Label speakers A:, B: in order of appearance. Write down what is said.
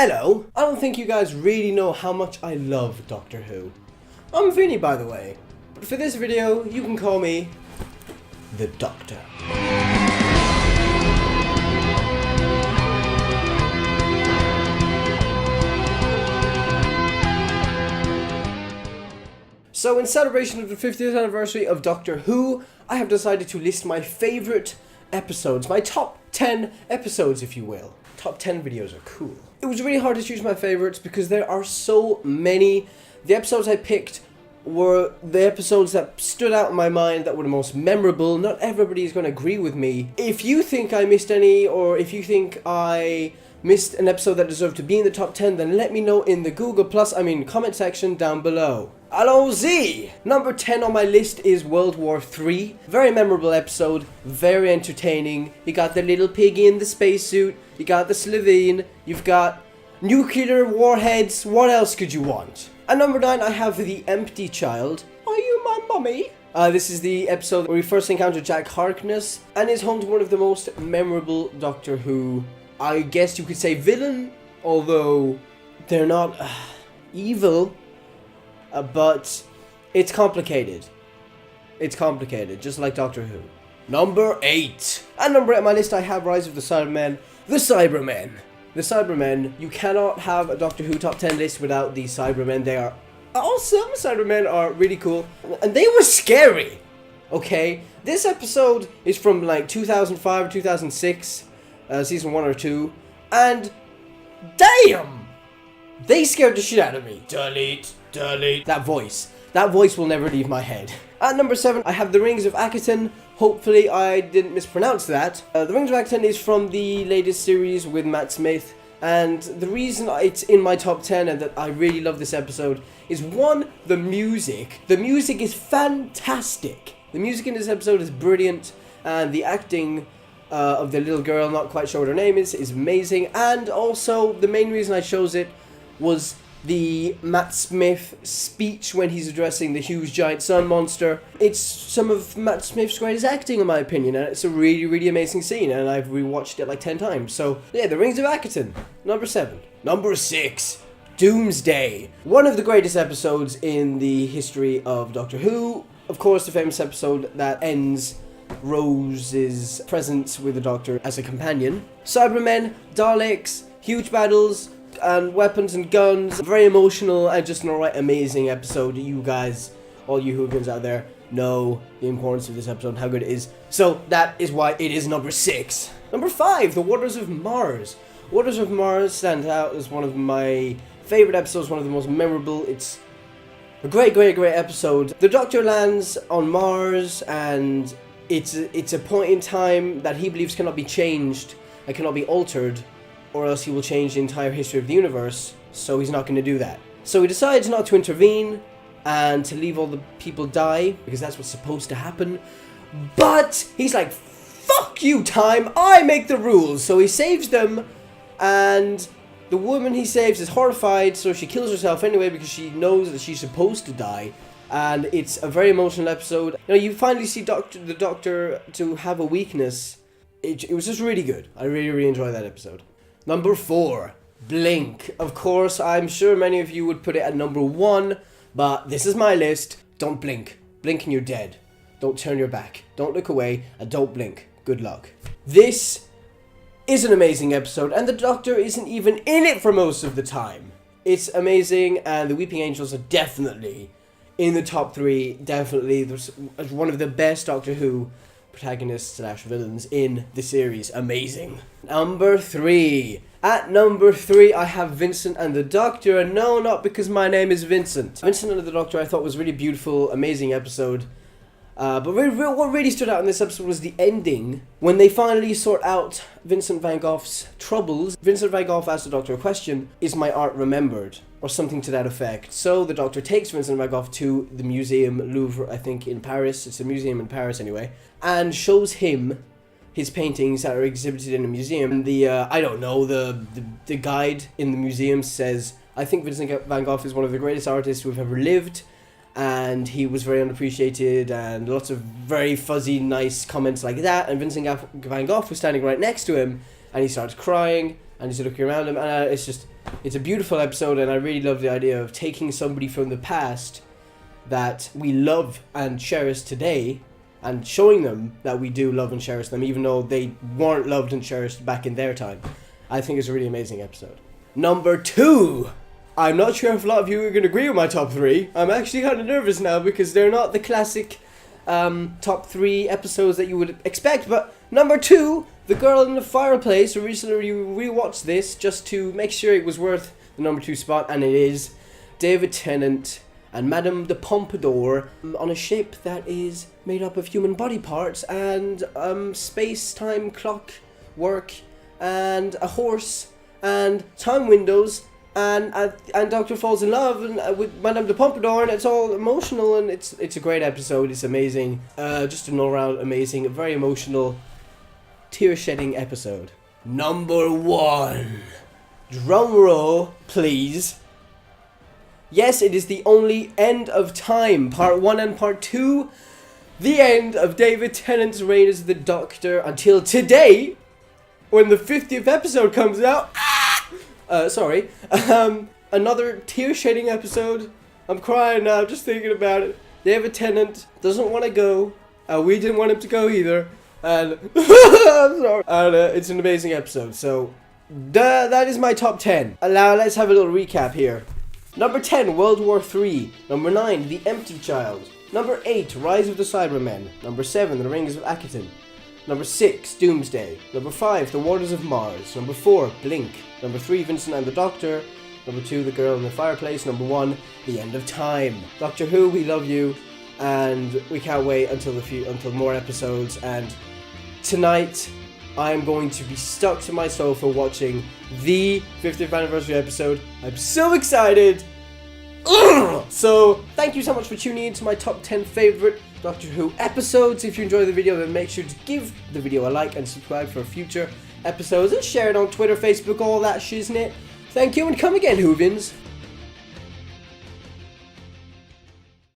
A: Hello, I don't think you guys really know how much I love Doctor Who. I'm Vinny, by the way, but for this video, you can call me the Doctor. So in celebration of the 50th anniversary of Doctor Who, I have decided to list my favourite episodes, my top 10 episodes if you will. Top 10 videos are cool. It was really hard to choose my favourites because there are so many. The episodes I picked were the episodes that stood out in my mind that were the most memorable. Not everybody is going to agree with me. If you think I missed any, or if you think I missed an episode that deserved to be in the top 10, then let me know in the comment section down below. Allons-y! Number 10 on my list is World War III. Very memorable episode, very entertaining. You got the little piggy in the spacesuit, you got the Slovene, you've got nuclear warheads, what else could you want? At number 9 I have The Empty Child. Are you my mummy? This is the episode where we first encounter Jack Harkness, and is home to one of the most memorable Doctor Who, I guess you could say, villain, although they're not evil. But it's complicated. It's complicated, just like Doctor Who. Number 8. At number 8 on my list I have Rise of the Cybermen. The Cybermen. The Cybermen. You cannot have a Doctor Who top 10 list without the Cybermen. They are awesome. Cybermen are really cool. And they were scary. Okay? This episode is from like 2005 or 2006. Season 1 or 2. And damn! They scared the shit out of me. Delete. That voice will never leave my head. At number 7, I have The Rings of Akiton. Hopefully I didn't mispronounce that. The Rings of Akiton is from the latest series with Matt Smith, and the reason it's in my top 10 and that I really love this episode is, one, the music. The music is fantastic. The music in this episode is brilliant, and the acting of the little girl, not quite sure what her name is amazing. And also, the main reason I chose it was the Matt Smith speech when he's addressing the huge giant sun monster. It's some of Matt Smith's greatest acting in my opinion, and it's a really, really amazing scene, and I've rewatched it like 10 times. So yeah, The Rings of Akiton, number 7. Number 6, Doomsday. One of the greatest episodes in the history of Doctor Who. Of course, the famous episode that ends Rose's presence with the Doctor as a companion. Cybermen, Daleks, huge battles, and weapons and guns. Very emotional and just an alright amazing episode. You guys, all you hooligans out there, know the importance of this episode and how good it is. So that is why it is number 6. Number 5, The Waters of Mars. Waters of Mars stands out as one of my favourite episodes, one of the most memorable. It's a great episode. The Doctor lands on Mars, and it's a point in time that he believes cannot be changed and cannot be altered, or else he will change the entire history of the universe, so he's not going to do that. So he decides not to intervene and to leave all the people die, because that's what's supposed to happen. But he's like, fuck you, time, I make the rules. So he saves them, and the woman he saves is horrified, so she kills herself anyway because she knows that she's supposed to die. And it's a very emotional episode. You know, you finally see the Doctor to have a weakness. It was just really good. I really enjoyed that episode. Number 4, Blink. Of course, I'm sure many of you would put it at number 1, but this is my list. Don't blink. Blink and you're dead. Don't turn your back. Don't look away, and don't blink. Good luck. This is an amazing episode, and the Doctor isn't even in it for most of the time. It's amazing, and the Weeping Angels are definitely in the top 3. Definitely. There's one of the best Doctor Who protagonists / villains in the series. Amazing. Number 3. At number 3 I have Vincent and the Doctor, and no, not because my name is Vincent. Vincent and the Doctor I thought was really beautiful, amazing episode. But what really stood out in this episode was the ending, when they finally sort out Vincent van Gogh's troubles. Vincent van Gogh asks the Doctor a question: is my art remembered? Or something to that effect. So the Doctor takes Vincent van Gogh to the museum, Louvre, I think, in Paris. It's a museum in Paris anyway. And shows him his paintings that are exhibited in a museum. And the guide in the museum says, I think Vincent van Gogh is one of the greatest artists who've ever lived, and he was very unappreciated, and lots of very fuzzy, nice comments like that. And Vincent van Gogh was standing right next to him, and he starts crying, and he's looking around him, and it's just It's a beautiful episode, and I really love the idea of taking somebody from the past that we love and cherish today and showing them that we do love and cherish them, even though they weren't loved and cherished back in their time. I think it's a really amazing episode. Number 2. I'm not sure if a lot of you are going to agree with my top 3. I'm actually kind of nervous now because they're not the classic top 3 episodes that you would expect. But number 2, The Girl in the Fireplace. I recently rewatched this just to make sure it was worth the number 2 spot, and it is. David Tennant and Madame de Pompadour on a ship that is made up of human body parts and space-time clock work and a horse and time windows, and Doctor falls in love with Madame de Pompadour, and it's all emotional, and it's a great episode. It's amazing, just an all-round amazing, very emotional, tear-shedding episode. Number 1. Drum roll, please. Yes, it is the only End of Time, Part 1 and Part 2. The end of David Tennant's reign as the Doctor until today, when the 50th episode comes out. Sorry. Another tear-shedding episode. I'm crying now just thinking about it. David Tennant doesn't want to go. We didn't want him to go either. And I'm sorry. And it's an amazing episode. So that is my top 10. Now let's have a little recap here. Number 10, World War III. Number 9, The Empty Child. Number 8, Rise of the Cybermen. Number 7, The Rings of Akiton. Number 6, Doomsday. Number 5, The Waters of Mars. Number 4, Blink. Number 3, Vincent and the Doctor. Number 2, The Girl in the Fireplace. Number 1, The End of Time. Doctor Who, we love you, and we can't wait until more episodes. And tonight, I am going to be stuck to my sofa watching the 50th anniversary episode. I'm so excited! So, thank you so much for tuning in to my top 10 favourite Doctor Who episodes. If you enjoyed the video, then make sure to give the video a like and subscribe for future episodes, and share it on Twitter, Facebook, all that shiznit. Thank you, and come again, Whovins.